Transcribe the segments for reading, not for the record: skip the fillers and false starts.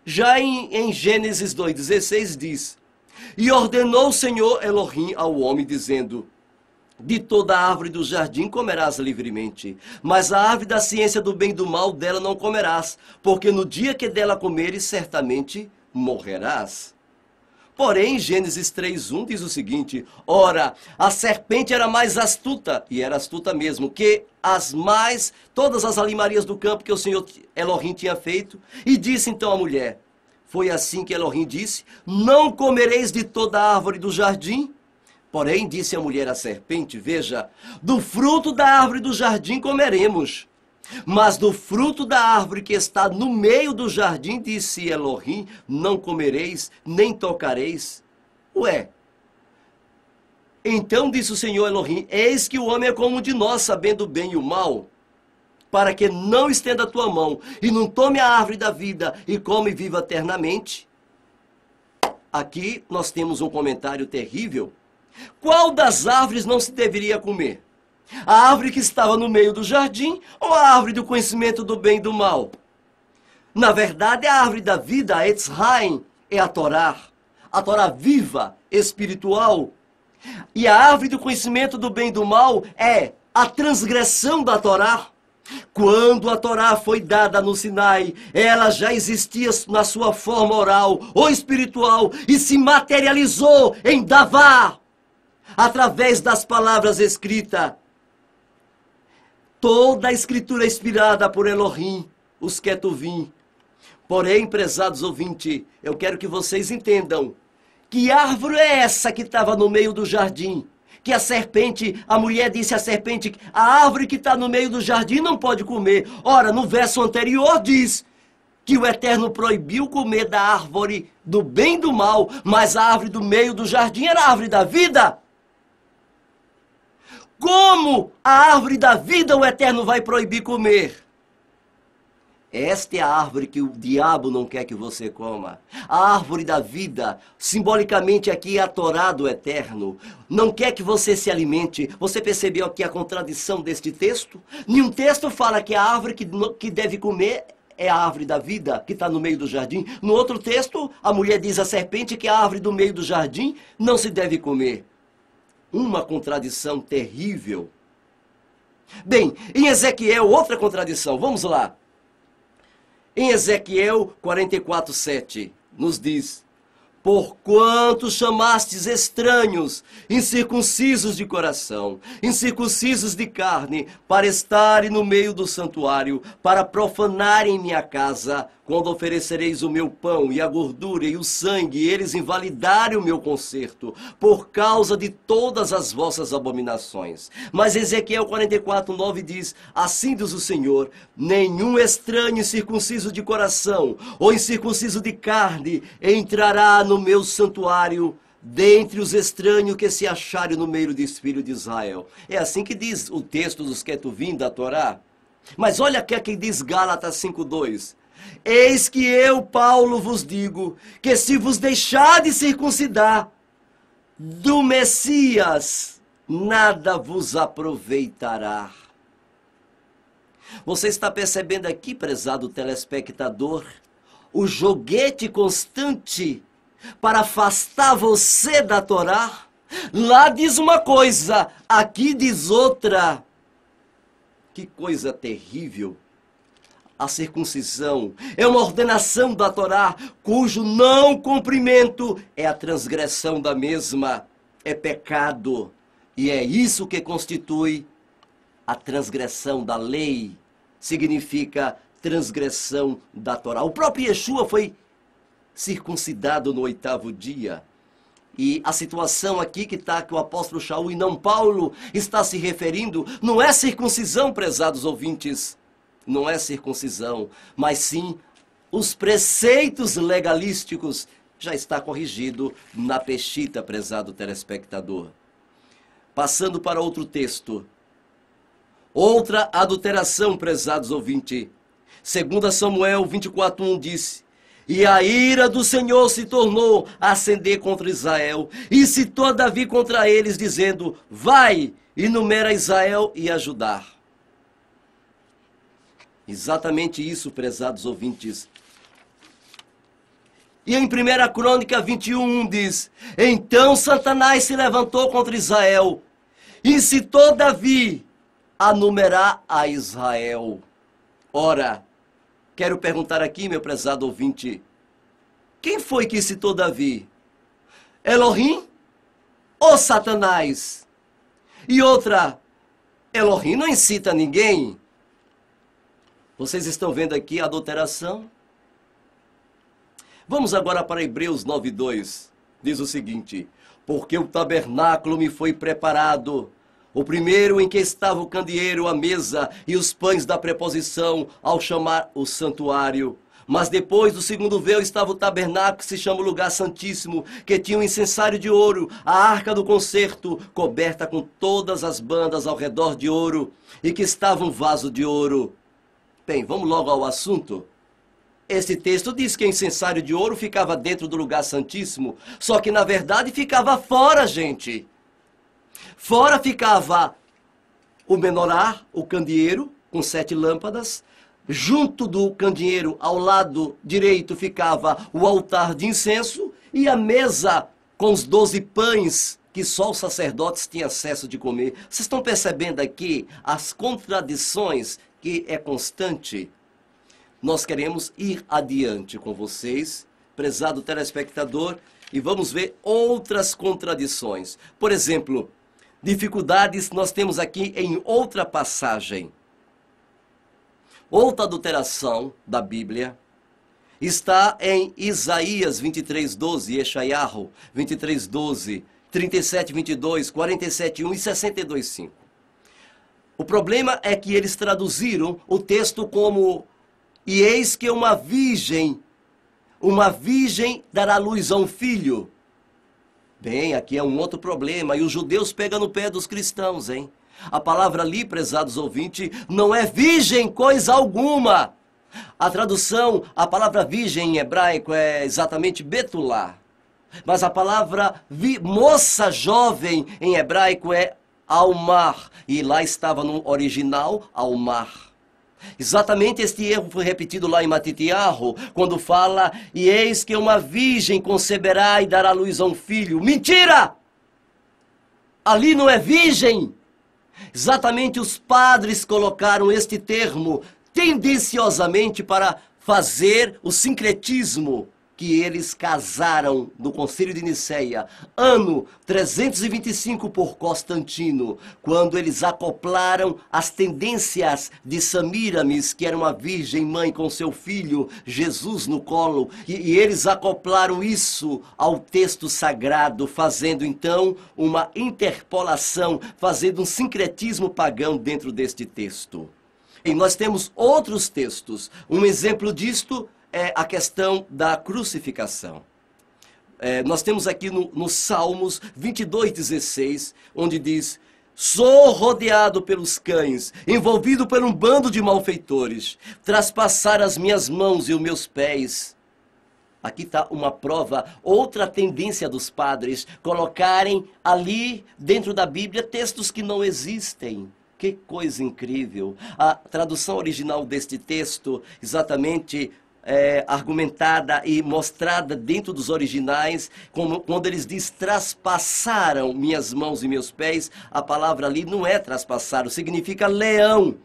Já em Gênesis 2,16 diz: E ordenou o Senhor Elohim ao homem, dizendo: De toda árvore do jardim comerás livremente, mas a árvore da ciência do bem e do mal dela não comerás, porque no dia que dela comeres, certamente morrerás. Porém, Gênesis 3:1 diz o seguinte: Ora, a serpente era mais astuta, e era astuta mesmo, que todas as alimarias do campo que o Senhor Elohim tinha feito, e disse então à mulher: Foi assim que Elohim disse: Não comereis de toda a árvore do jardim? Porém, disse a mulher à serpente: Veja, do fruto da árvore do jardim comeremos. Mas do fruto da árvore que está no meio do jardim, disse Elohim, não comereis, nem tocareis. Ué, então disse o Senhor Elohim: Eis que o homem é como um de nós, sabendo o bem e o mal, para que não estenda a tua mão, e não tome a árvore da vida, e come e viva eternamente. Aqui nós temos um comentário terrível. Qual das árvores não se deveria comer? A árvore que estava no meio do jardim ou a árvore do conhecimento do bem e do mal? Na verdade, a árvore da vida, a Etz Haim, é a Torá viva, espiritual. E a árvore do conhecimento do bem e do mal é a transgressão da Torá. Quando a Torá foi dada no Sinai, ela já existia na sua forma oral ou espiritual e se materializou em Davá, através das palavras escritas. Toda a escritura é inspirada por Elohim, os Ketuvim. Porém, prezados ouvintes, eu quero que vocês entendam que árvore é essa que estava no meio do jardim? Que a mulher disse à serpente, a árvore que está no meio do jardim não pode comer. Ora, no verso anterior diz que o Eterno proibiu comer da árvore do bem e do mal, mas a árvore do meio do jardim era a árvore da vida. Como a árvore da vida o Eterno vai proibir comer? Esta é a árvore que o diabo não quer que você coma. A árvore da vida, simbolicamente aqui é a Torá do Eterno. Não quer que você se alimente. Você percebeu aqui a contradição deste texto? Nenhum texto fala que a árvore que deve comer é a árvore da vida, que está no meio do jardim. No outro texto, a mulher diz à serpente que a árvore do meio do jardim não se deve comer. Uma contradição terrível. Bem, em Ezequiel, outra contradição. Vamos lá. Em Ezequiel 44:7, nos diz: Porquanto chamastes estranhos, incircuncisos de coração, incircuncisos de carne, para estarem no meio do santuário, para profanarem minha casa, quando oferecereis o meu pão, e a gordura, e o sangue, e eles invalidarem o meu concerto, por causa de todas as vossas abominações. Mas Ezequiel 44:9 diz: Assim diz o Senhor, nenhum estranho incircunciso de coração, ou incircunciso de carne, entrará no meu santuário, dentre os estranhos que se acharem no meio dos filhos de Israel. É assim que diz o texto dos Ketuvim da Torá. Mas olha o que diz Gálatas 5:2. Eis que eu, Paulo, vos digo, que se vos deixar de circuncidar do Messias, nada vos aproveitará. Você está percebendo aqui, prezado telespectador, o joguete constante para afastar você da Torá? Lá diz uma coisa, aqui diz outra. Que coisa terrível. A circuncisão é uma ordenação da Torá, cujo não cumprimento é a transgressão da mesma, é pecado. E é isso que constitui a transgressão da lei, significa transgressão da Torá. O próprio Yeshua foi circuncidado no 8º dia. E a situação aqui que o apóstolo Shaul e não Paulo está se referindo, não é circuncisão, prezados ouvintes, não é circuncisão, mas sim os preceitos legalísticos. Já está corrigido na Peshita, prezado telespectador. Passando para outro texto. Outra adulteração, prezados ouvintes. 2 Samuel 24:1 diz: E a ira do Senhor se tornou a acender contra Israel, e citou Davi contra eles, dizendo: Vai e numera Israel e a Judá. Exatamente isso, prezados ouvintes. E em 1 Crônica 21 diz: então Satanás se levantou contra Israel, incitou Davi a numerar a Israel. Ora, quero perguntar aqui, meu prezado ouvinte, quem foi que incitou Davi? Elohim ou Satanás? E outra, Elohim não incita ninguém. Vocês estão vendo aqui a adulteração? Vamos agora para Hebreus 9:2. Diz o seguinte: porque o tabernáculo me foi preparado, o primeiro em que estava o candeeiro, a mesa e os pães da preposição, ao chamar o santuário. Mas depois do segundo véu estava o tabernáculo, que se chama o lugar santíssimo, que tinha um incensário de ouro, a arca do concerto, coberta com todas as bandas ao redor de ouro, e que estava um vaso de ouro. Bem, vamos logo ao assunto. Esse texto diz que o incensário de ouro ficava dentro do lugar santíssimo, só que na verdade ficava fora, gente. Fora ficava o menorá, o candeeiro, com 7 lâmpadas. Junto do candeeiro, ao lado direito, ficava o altar de incenso e a mesa com os 12 pães que só os sacerdotes tinham acesso de comer. Vocês estão percebendo aqui as contradições que é constante? Nós queremos ir adiante com vocês, prezado telespectador, e vamos ver outras contradições. Por exemplo, dificuldades nós temos aqui em outra passagem. Outra adulteração da Bíblia está em Isaías 23:12, Yeshayahu 23:12, 37:22, 47:1 e 62:5. O problema é que eles traduziram o texto como: e eis que uma virgem dará luz a um filho. Bem, aqui é um outro problema, e os judeus pegam no pé dos cristãos, hein? A palavra ali, prezados ouvintes, não é virgem coisa alguma. A tradução, a palavra virgem em hebraico é exatamente betulá. Mas a palavra moça jovem em hebraico é almar. E lá estava no original, almar. Exatamente este erro foi repetido lá em Matitiahu, quando fala: e eis que uma virgem conceberá e dará luz a um filho. Mentira! Ali não é virgem. Exatamente os padres colocaram este termo tendenciosamente para fazer o sincretismo que eles casaram no Concílio de Niceia, ano 325 por Constantino, quando eles acoplaram as tendências de Samíramis, que era uma virgem mãe com seu filho Jesus no colo, e eles acoplaram isso ao texto sagrado, fazendo então uma interpolação, fazendo um sincretismo pagão dentro deste texto. E nós temos outros textos. Um exemplo disto é a questão da crucificação. Nós temos aqui no Salmos 22:16, onde diz: sou rodeado pelos cães, envolvido por um bando de malfeitores, traspassaram as minhas mãos e os meus pés. Aqui está uma prova, outra tendência dos padres, colocarem ali dentro da Bíblia textos que não existem. Que coisa incrível! A tradução original deste texto, exatamente argumentada e mostrada dentro dos originais, quando eles dizem traspassaram minhas mãos e meus pés, a palavra ali não é traspassaram, significa leão.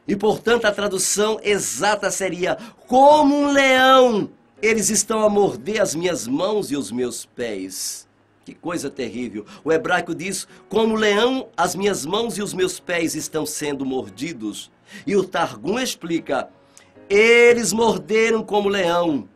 E portanto a tradução exata seria: como um leão, eles estão a morder as minhas mãos e os meus pés. Que coisa terrível. O hebraico diz: como leão, as minhas mãos e os meus pés estão sendo mordidos. E o Targum explica: eles morderam como leão.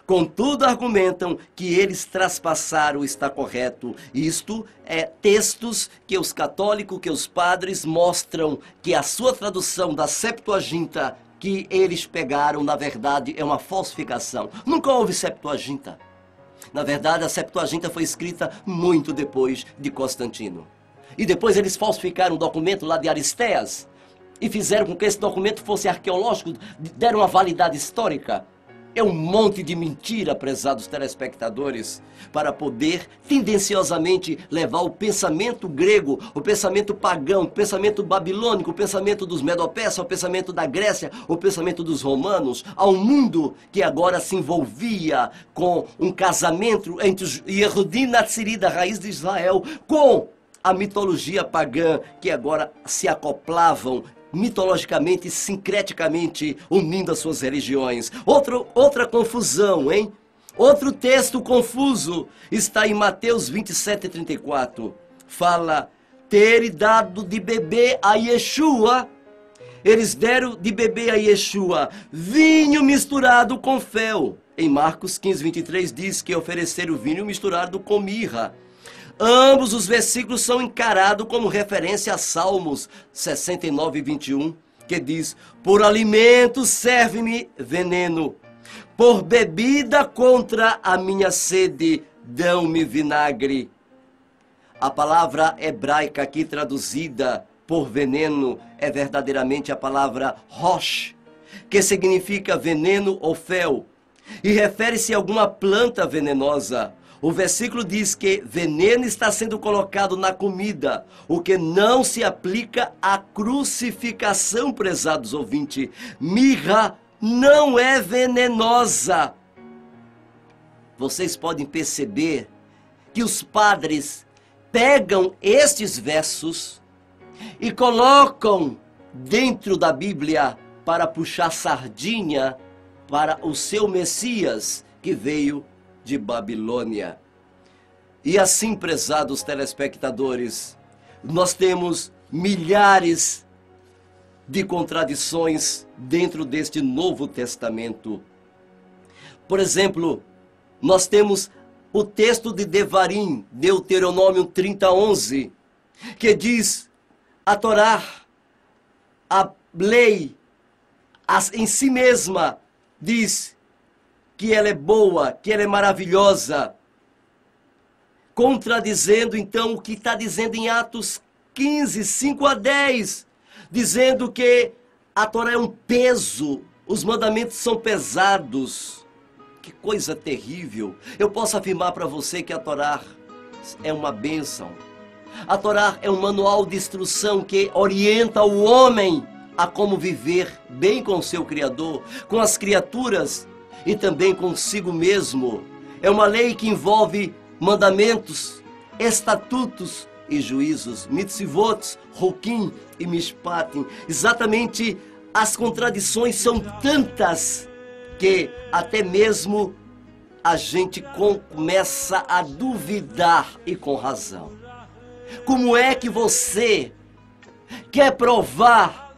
Contudo, argumentam que eles traspassaram, está correto. Isto é textos que os católicos, que os padres mostram que a sua tradução da Septuaginta que eles pegaram, na verdade, é uma falsificação. Nunca houve Septuaginta. Na verdade, a Septuaginta foi escrita muito depois de Constantino. E depois eles falsificaram o documento lá de Aristeas e fizeram com que esse documento fosse arqueológico, deram uma validade histórica. É um monte de mentira, prezados telespectadores, para poder tendenciosamente levar o pensamento grego, o pensamento pagão, o pensamento babilônico, o pensamento dos medo-persas, o pensamento da Grécia, o pensamento dos romanos, ao mundo que agora se envolvia com um casamento entre Yehudim Natsiri, da raiz de Israel, com a mitologia pagã, que agora se acoplavam mitologicamente, sincreticamente, unindo as suas religiões. Outra confusão, hein? Outro texto confuso está em Mateus 27:34. Fala, ter dado de beber a Yeshua. Eles deram de beber a Yeshua vinho misturado com fel. Em Marcos 15:23 diz que ofereceram vinho misturado com mirra. Ambos os versículos são encarados como referência a Salmos 69:21, que diz, por alimento serve-me veneno, por bebida contra a minha sede dão-me vinagre. A palavra hebraica aqui traduzida por veneno é verdadeiramente a palavra rosh, que significa veneno ou fel, e refere-se a alguma planta venenosa. O versículo diz que veneno está sendo colocado na comida, o que não se aplica à crucificação, prezados ouvintes. Mirra não é venenosa. Vocês podem perceber que os padres pegam estes versos e colocam dentro da Bíblia para puxar sardinha para o seu Messias que veio de Babilônia. E assim, prezados telespectadores, nós temos milhares de contradições dentro deste Novo Testamento. Por exemplo, nós temos o texto de Devarim, Deuteronômio 30:11, que diz, a Torá, a lei, em si mesma, diz que ela é boa, que ela é maravilhosa, contradizendo então o que está dizendo em Atos 15, 5-10, dizendo que a Torá é um peso, os mandamentos são pesados. Que coisa terrível! Eu posso afirmar para você que a Torá é uma bênção. A Torá é um manual de instrução que orienta o homem a como viver bem com o seu Criador, com as criaturas, e também consigo mesmo. É uma lei que envolve mandamentos, estatutos e juízos, mitzvot, roquim e mishpatim. Exatamente, as contradições são tantas que até mesmo a gente começa a duvidar, e com razão. Como é que você quer provar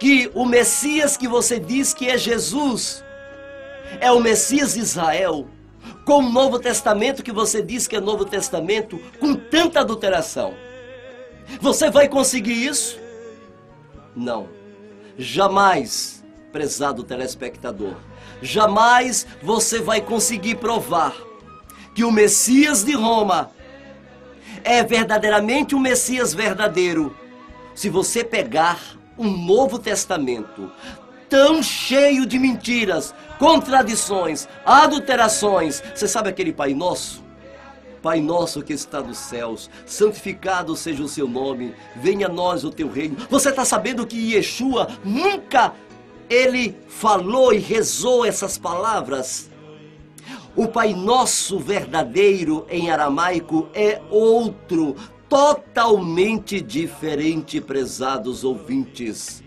que o Messias que você diz que é Jesus é o Messias de Israel, com o Novo Testamento que você diz que é Novo Testamento, com tanta adulteração? Você vai conseguir isso? Não. Jamais, prezado telespectador, jamais você vai conseguir provar que o Messias de Roma é verdadeiramente um Messias verdadeiro se você pegar um Novo Testamento tão cheio de mentiras, contradições, adulterações. Você sabe aquele Pai Nosso? Pai nosso que está nos céus, santificado seja o seu nome, venha a nós o teu reino. Você está sabendo que Yeshua nunca ele falou e rezou essas palavras? O Pai Nosso verdadeiro em aramaico é outro, totalmente diferente, prezados ouvintes.